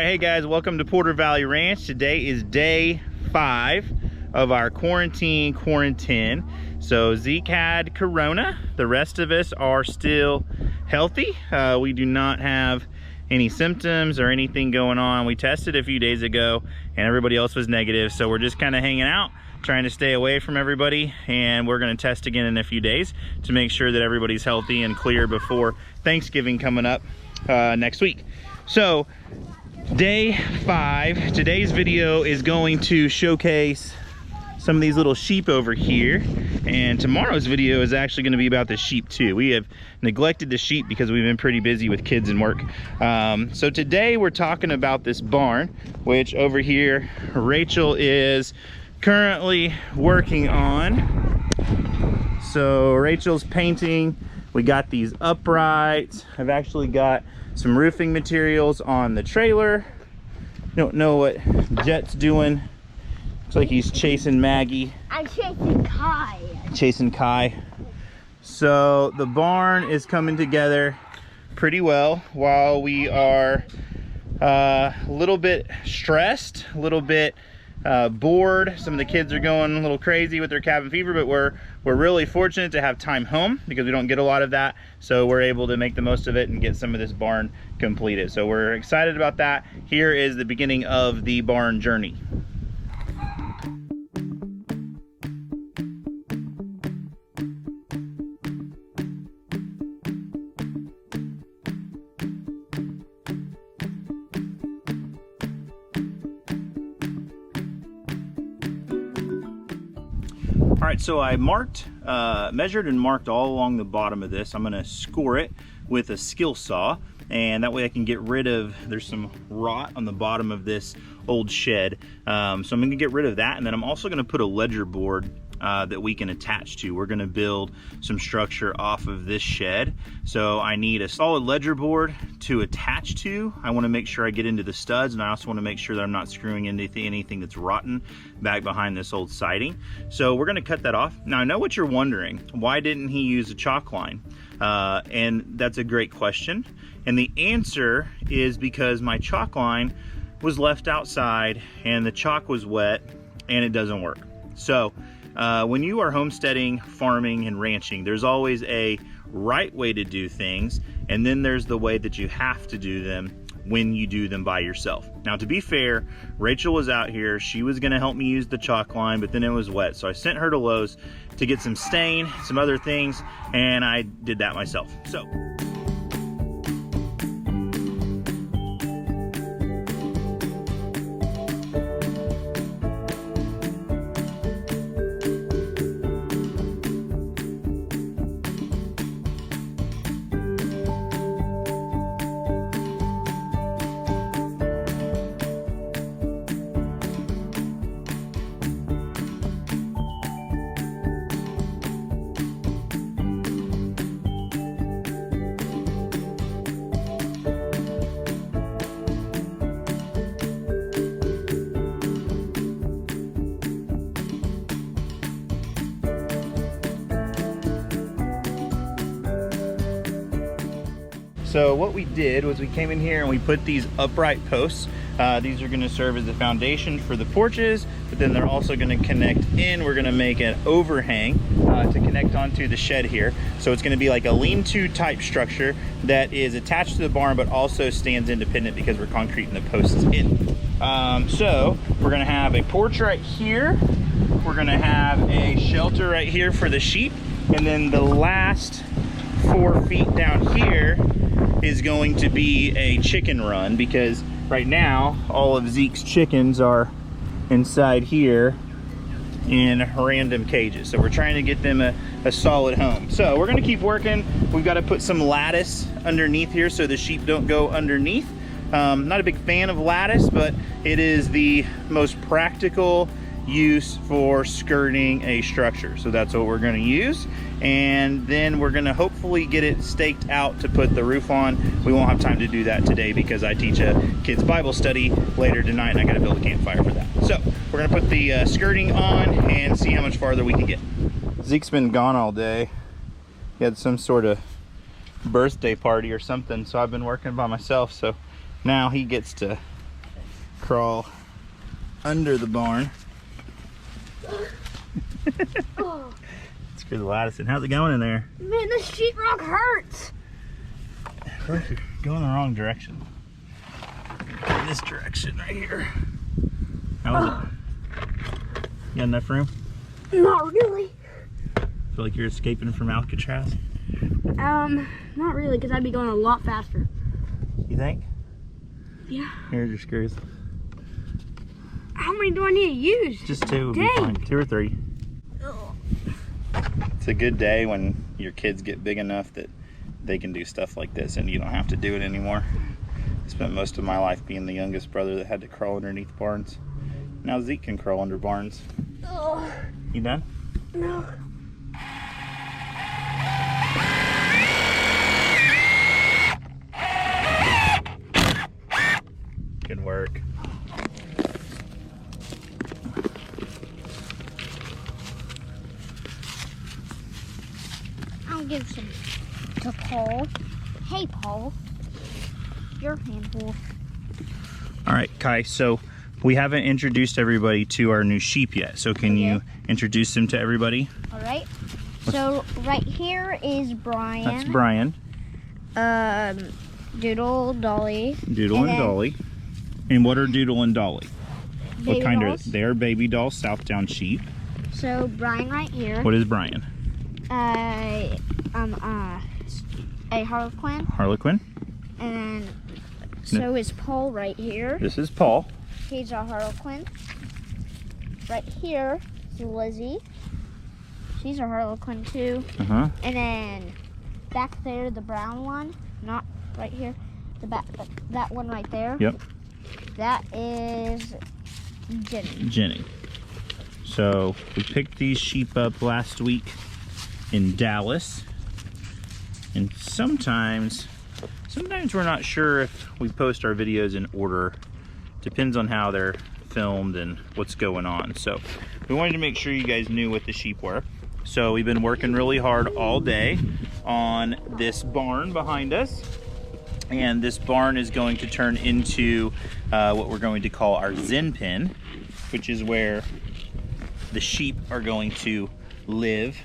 right, hey guys, welcome to Porter Valley Ranch. Today is day 5 of our Quarantine QuaranTEN. So Zeke had corona. The rest of us are still healthy. We do not have any symptoms or anything going on. We tested a few days ago and everybody else was negative. So we're just kind of hanging out, trying to stay away from everybody. And we're gonna test again in a few days to make sure that everybody's healthy and clear before Thanksgiving coming up next week. So day 5, today's video is going to showcase some of these little sheep over here, and tomorrow's video is actually going to be about the sheep too. We have neglected the sheep because we've been pretty busy with kids and work. So today we're talking about this barn, which over here Rachel is currently working on. So Rachel's painting. We got these uprights. I've actually got some roofing materials on the trailer. Don't know what Jet's doing. Looks like he's chasing Maggie. I'm chasing Kai. Chasing Kai. So the barn is coming together pretty well while we are a little bit stressed, a little bit bored. Some of the kids are going a little crazy with their cabin fever, but we're really fortunate to have time home because we don't get a lot of that. So we're able to make the most of it and get some of this barn completed. So we're excited about that. Here is the beginning of the barn journey. All right, so I measured and marked all along the bottom of this. I'm gonna score it with a skill saw, and that way I can get rid of, there's some rot on the bottom of this old shed. So I'm gonna get rid of that, and then I'm also gonna put a ledger board that we can attach to. We're gonna build some structure off of this shed. So I need a solid ledger board to attach to. I wanna make sure I get into the studs, and I also wanna make sure that I'm not screwing into anything that's rotten back behind this old siding. So we're gonna cut that off. Now I know what you're wondering, why didn't he use a chalk line? And that's a great question. And the answer is because my chalk line was left outside and the chalk was wet and it doesn't work. So when you are homesteading, farming, and ranching, there's always a right way to do things, and then there's the way that you have to do them when you do them by yourself. Now, to be fair, Rachel was out here. She was gonna help me use the chalk line, but then it was wet. So I sent her to Lowe's to get some stain, some other things, and I did that myself. So. So what we did was we came in here and we put these upright posts. These are gonna serve as the foundation for the porches, but then they're also gonna connect in. We're gonna make an overhang to connect onto the shed here. So it's gonna be like a lean-to type structure that is attached to the barn, but also stands independent because we're concreting the posts in. So we're gonna have a porch right here. We're gonna have a shelter right here for the sheep. And then the last 4 feet down here is going to be a chicken run, because right now all of Zeke's chickens are inside here in random cages. So we're trying to get them a solid home. So we're gonna keep working. We've got to put some lattice underneath here so the sheep don't go underneath. Not a big fan of lattice, but it is the most practical use for skirting a structure. So that's what we're going to use, and then we're going to hopefully get it staked out to put the roof on. We won't have time to do that today because I teach a kids Bible study later tonight and I got to build a campfire for that. So we're going to put the skirting on and see how much farther we can get. Zeke's been gone all day. He had some sort of birthday party or something, so I've been working by myself. So now he gets to crawl under the barn. Oh. Let's go to Addison. How's it going in there? Man, this sheetrock hurts. I feel like you're going the wrong direction. In this direction right here. How is it? You got enough room? Not really. Feel like you're escaping from Alcatraz? Not really, because I'd be going a lot faster. You think? Yeah. Here's your screws. How many do I need to use? Just 2 would be fine. 2 or 3. Oh. It's a good day when your kids get big enough that they can do stuff like this and you don't have to do it anymore. I spent most of my life being the youngest brother that had to crawl underneath barns. Now Zeke can crawl under barns. Oh. You done? No. Good work. I'll give some to Paul. Hey, Paul. Your handful. All right, Kai, so we haven't introduced everybody to our new sheep yet. So can you introduce them to everybody? All right. So right here is Brian. That's Brian. Doodle, Dolly. Doodle and Dolly. And what are Doodle and Dolly? What kind dolls. are they're baby doll Southdown sheep. So Brian right here. What is Brian? A Harlequin. Harlequin. And so is Paul right here. This is Paul. He's a Harlequin. Right here is Lizzie. She's a Harlequin too. Uh-huh. And then back there, the brown one, not right here, that one right there. Yep. That is Jenny. Jenny. So we picked these sheep up last week in Dallas. And sometimes we're not sure if we post our videos in order. Depends on how they're filmed and what's going on. So we wanted to make sure you guys knew what the sheep were. So we've been working really hard all day on this barn behind us. And this barn is going to turn into what we're going to call our Zen pen, which is where the sheep are going to live.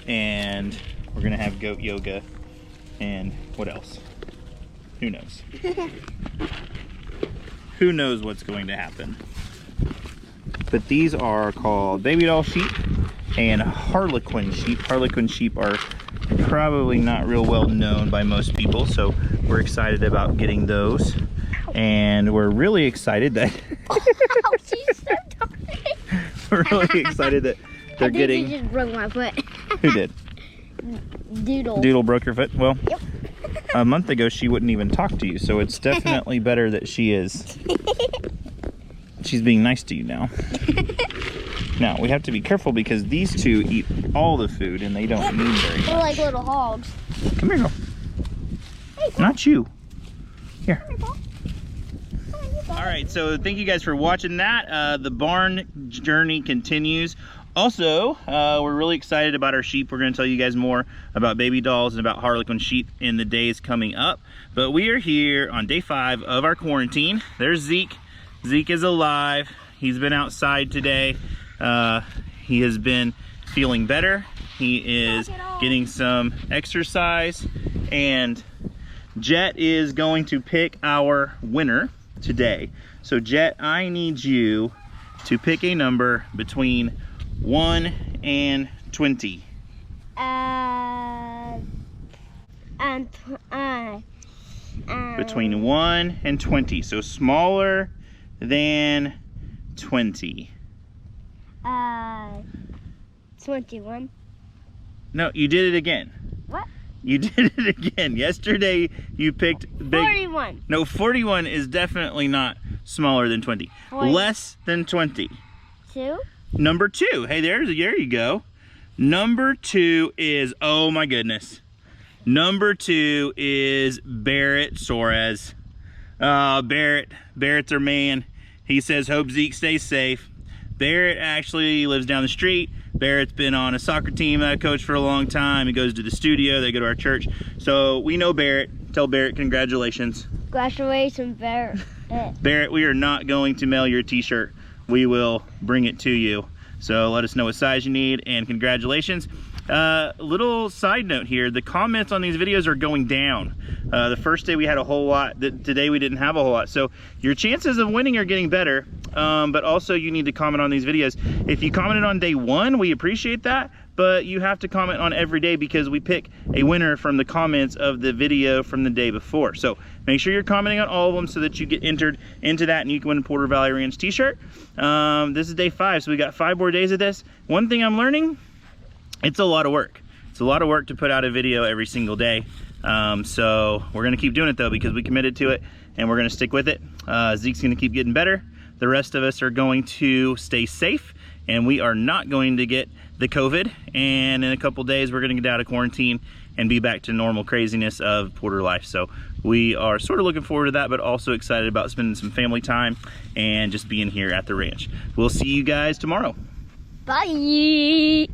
And we're gonna have goat yoga and what else? Who knows? Who knows what's going to happen? But these are called baby doll sheep and Harlequin sheep. Harlequin sheep are probably not real well known by most people, so we're excited about getting those. And we're really excited that we're really excited that they're getting. You just broke my foot. Who did? Doodle. Doodle broke her foot. Well, Yep. a month ago she wouldn't even talk to you, so it's definitely better that she's being nice to you now. Now we have to be careful because these two eat all the food and they don't need very They're much. like little hogs. Come here, girl. Hey, Not you. Here. Come here, Paul. All right, so thank you guys for watching that. The barn journey continues. Also, we're really excited about our sheep. We're going to tell you guys more about baby dolls and about Harlequin sheep in the days coming up. But we are here on day 5 of our quarantine. There's Zeke. Zeke is alive. He's been outside today. He has been feeling better. He is getting some exercise. And Jet is going to pick our winner today. So Jet, I need you to pick a number between 1 and 20. Between 1 and 20. So smaller than 20. 21. No, you did it again. What? You did it again. Yesterday you picked big. 41. No, 41 is definitely not smaller than 20. 20. Less than 20. 2. Number 2. Hey, there you go. Number 2 is, oh my goodness. Number 2 is Barrett Soares. Barrett's our man. He says, hope Zeke stays safe. Barrett actually lives down the street. Barrett's been on a soccer team that I coached for a long time. He goes to the studio. They go to our church. So we know Barrett. Tell Barrett congratulations. Congratulations, Barrett. Barrett, we are not going to mail your t-shirt. We will bring it to you. So let us know what size you need, and congratulations. Little side note here, the comments on these videos are going down. The first day we had a whole lot, today we didn't have a whole lot. So your chances of winning are getting better, but also you need to comment on these videos. If you commented on day 1, we appreciate that, but you have to comment on every day because we pick a winner from the comments of the video from the day before. So make sure you're commenting on all of them so that you get entered into that and you can win a Porter Valley Ranch t-shirt. This is day 5, so we got 5 more days of this. One thing I'm learning, it's a lot of work. It's a lot of work to put out a video every single day. So we're gonna keep doing it though because we committed to it and we're gonna stick with it. Zeke's gonna keep getting better. The rest of us are going to stay safe and we are not going to get the COVID. And in a couple days, we're gonna get out of quarantine and be back to normal craziness of Porter life. So we are sort of looking forward to that, but also excited about spending some family time and just being here at the ranch. We'll see you guys tomorrow. Bye.